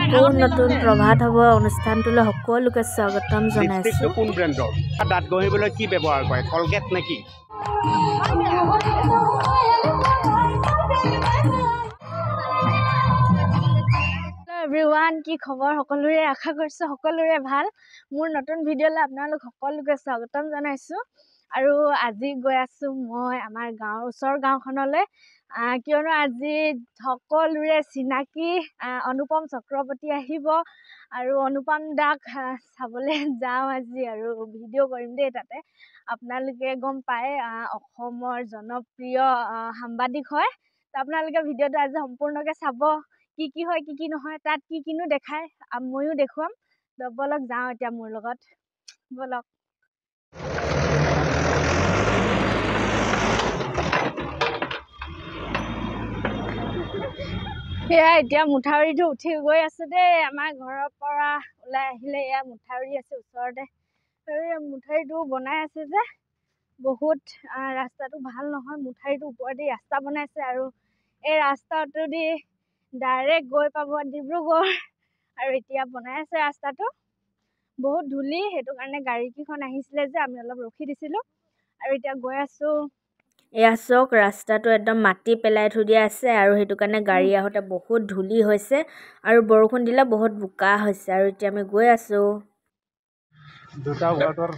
আকৌ নতুন প্ৰভাত হ'ব অনুষ্ঠানটোলৈ সকলোকে স্বাগতম জনাইছোঁ। কোন ব্ৰেণ্ডৰ দাঁত ঘঁহিবলৈ কি ব্যৱহাৰ কৰে কলগেট নেকি এভৰিৱান কি খবৰ সকলোৰে আশা কৰিছোঁ সকলোৰে ভাল মোৰ নতুন ভিডিঅ'লৈ আপোনালোক সকলোকে স্বাগতম জনাইছোঁ আৰু আজি গৈ আছোঁ মই আমাৰ গাঁৱৰ ওচৰৰ গাঁওখনলৈ কিয়নো আজি সকলোৰে চিনাকি অনুপম চক্ৰৱৰ্তী আহিব আৰু অনুপম দাক চাবলৈ যাওঁ আজি আৰু ভিডিঅ' কৰিম দেই তাতে আপোনালোকে গম পায় অসমৰ জনপ্ৰিয় সাংবাদিক হয় তো আপোনালোকে ভিডিঅ'টো আজি সম্পূৰ্ণকৈ চাব কি হয় কি নহয় তাত কিনো দেখায় ময়ো দেখুৱাম তো বলক যাওঁ এতিয়া মোৰ লগত বলক সেয়া এতিয়া মুঠাউৰিটো উঠি গৈ আছো দেই আমাৰ ঘৰৰ পৰা ওলাই আহিলে এয়া মুঠাউৰি আছে ওচৰতে আৰু এই মুঠাউৰিটো বনাই আছে যে বহুত ৰাস্তাটো ভাল নহয় মুঠাউৰিটো ওপৰেদি ৰাস্তা বনাইছে আৰু এই ৰাস্তাটো দি ডাইৰেক্ট গৈ পাব ডিব্ৰুগড় আৰু এতিয়া বনাই আছে ৰাস্তাটো বহুত ধূলি সেইটো কাৰণে গাড়ীকেইখন আহিছিলে যে আমি অলপ ৰখি দিছিলোঁ আৰু এতিয়া গৈ আছোঁ এয়া চাওক ৰাস্তাটো একদম মাটি পেলাই থৈ দিয়া আছে আৰু সেইটো কাৰণে গাড়ী আহোঁতে বহুত ধূলি হৈছে আৰু বৰষুণ দিলে বহুত বোকা হৈছে আৰু এতিয়া আমি গৈ আছোঁ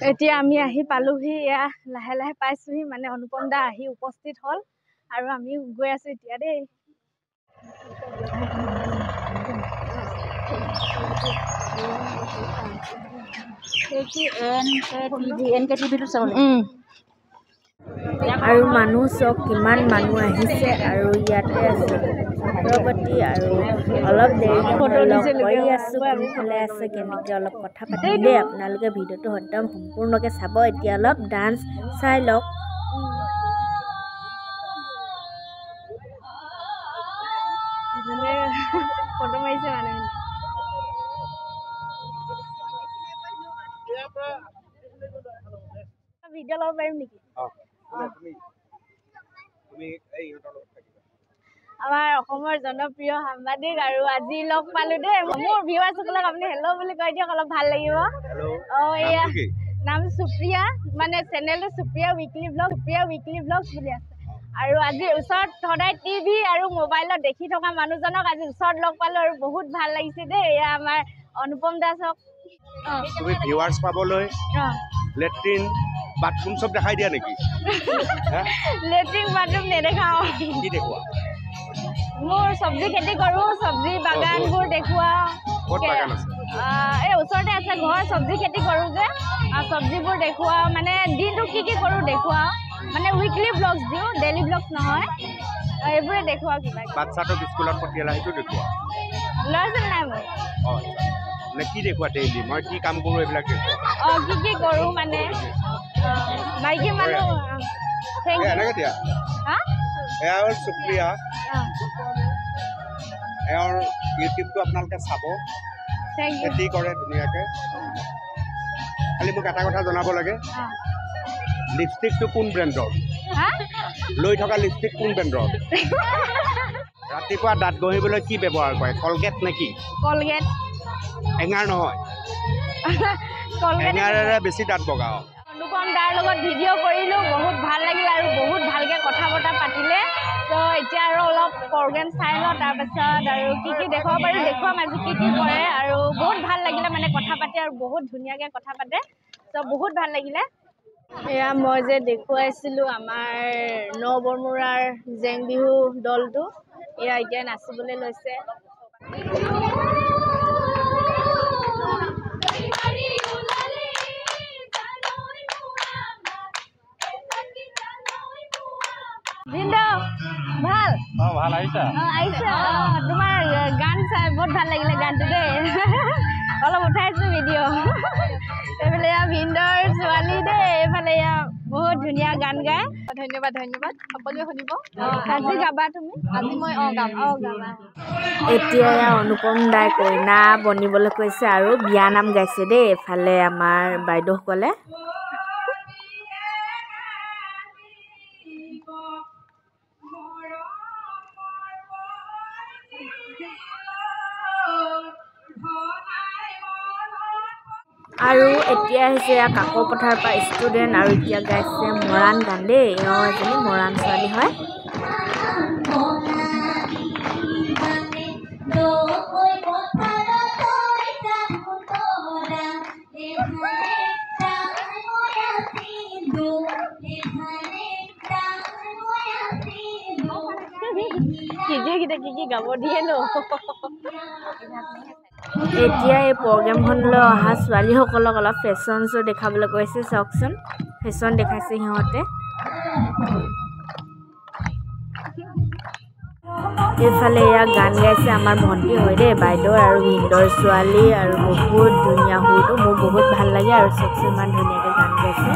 এতিয়া আমি আহি পালোহি এয়া লাহে লাহে পাইছোহি মানে অনুপম দা আহি উপস্থিত হ'ল আৰু আমি গৈ আছোঁ এতিয়া দেই আৰু মানুহ চক কিমান মানুহ আহিছে আৰু ইয়াতে আছে চক্ৰৱৰ্তী আৰু অলপ দেৰিকৈ লগ কৰি আছোঁ কোনফালে আছে কেনেকৈ অলপ কথা পাতিম দেই আপোনালোকে ভিডিঅ'টো একদম সম্পূৰ্ণকৈ চাব এতিয়া অলপ ডান্স চাই লওক ফটো মাৰিছে মানে ভিডিঅ' ল'ব পাৰিম নেকি আমাৰ অসমৰ জনপ্ৰিয় সাংবাদিক আৰু আজি লগ পালো দেই মোৰ ভিউৱাৰ্ছসকলক আপুনি হেল্ল' বুলি কৈ দিয়ক অলপ ভাল লাগিব এয়া নাম সুপ্ৰিয়া মানে চেনেলটো সুপ্ৰিয়া উইকলি ব্লগ বুলি আছে আৰু আজি ওচৰত সদায় টিভি আৰু মোবাইলত দেখি থকা মানুহজনক আজি ওচৰত লগ পালো আৰু বহুত ভাল লাগিছে দেই এয়া আমাৰ অনুপম দাসক তুমি ভিউৱাৰ্ছ পাবলৈ লেট্ৰিন বাথৰুম সব দেখাই দিয়া নেকি লেট্ৰিন বাথৰুম নেদেখাওঁ কি দেখুৱা মোৰ চব্জি খেতি কৰোঁ চব্জি বাগানবোৰ দেখুৱাওঁ এই ওচৰতে আছে ঘৰ চব্জি খেতি কৰোঁ যে চব্জিবোৰ দেখুৱাওঁ মানে দিনটো কি কৰোঁ দেখুৱাওঁ মানে উইকলি ব্লগছ দিওঁ ডেইলি ব্লগছ নহয় এইবোৰে দেখুৱাওঁ কিবা বাচ্চাটোক স্কুলত পঠিয়ালা সেইটো দেখুৱা ল'ৰা ছোৱালী নাই মোৰ নে কি দেখুৱা ডেইলি মই কি কাম কৰোঁ এইবিলাক দেখুৱা কি কৰোঁ মানে মাইকী মানুহ এনেকৈ দিয়া এয়া হ'ল সুপ্ৰিয়া এওঁৰ ইউটিউবটো আপোনালোকে চাব খেতি কৰে ধুনীয়াকৈ খালি মোক এটা কথা জনাব লাগে লিপষ্টিকটো কোন ব্ৰেণ্ডৰ লৈ থকা লিপষ্টিক কোন ব্ৰেণ্ডৰ ৰাতিপুৱা দাঁত ঘঁহিবলৈ কি ব্যৱহাৰ কৰে কলগেট নেকি কলগেট এঙাৰ নহয় এঙাৰেৰে বেছি দাঁত বগাও অনুপম দাৰ লগত ভিডিঅ' কৰিলোঁ বহুত ভাল লাগিল আৰু বহুত ভালকৈ কথা বতৰা পাতিলে তো এতিয়া আৰু অলপ প্ৰগ্ৰেম চাই লওঁ তাৰপাছত আৰু কি দেখুৱাব পাৰোঁ দেখুৱাম আজি কি কৰে আৰু বহুত ভাল লাগিলে মানে কথা পাতি আৰু বহুত ধুনীয়াকৈ কথা পাতে তো বহুত ভাল লাগিলে এয়া মই যে দেখুৱাইছিলোঁ আমাৰ নবৰমুৰাৰ জেং বিহু দলটো এয়া এতিয়া নাচিবলৈ লৈছে ভাল ভাল আহিছা তোমাৰ গান চাই বহুত ভাল লাগিলে গানটো দেই অলপ উঠাইছোঁ ভিডিঅ' এইফালে এয়া ভিন্দৰ ছোৱালী দেই এইফালে এয়া বহুত ধুনীয়া গান গায় ধন্যবাদ সকলোৱে শুনিব আজি গাবা তুমি আজি মই গাবা এতিয়া অনুপম দাই কইনা বনিবলৈ কৈছে আৰু বিয়া নাম গাইছে দেই এইফালে আমাৰ বাইদেউসকলে আৰু এতিয়া আহিছে কাকপথাৰ পৰা ষ্টুডেণ্ট আৰু এতিয়া গাইছে মৰাণ গান দেই এওঁ এজনী মৰাণ ছোৱালী হয় কি গাব দিয়ে ন এতিয়া এই প্ৰগ্ৰেমখনলৈ অহা ছোৱালীসকলক অলপ ফেশ্বন শ্ব' দেখাবলৈ কৈছে চাওকচোন ফেশ্বন দেখাইছে সিহঁতে এইফালে এয়া গান গাইছে আমাৰ ভণ্টি হয় দেই বাইদেউ আৰু ভিন্দৰ ছোৱালী আৰু বহুত ধুনীয়া সুৰটো মোৰ বহুত ভাল লাগে আৰু চাওকচোন ইমান ধুনীয়াকৈ গান গাইছে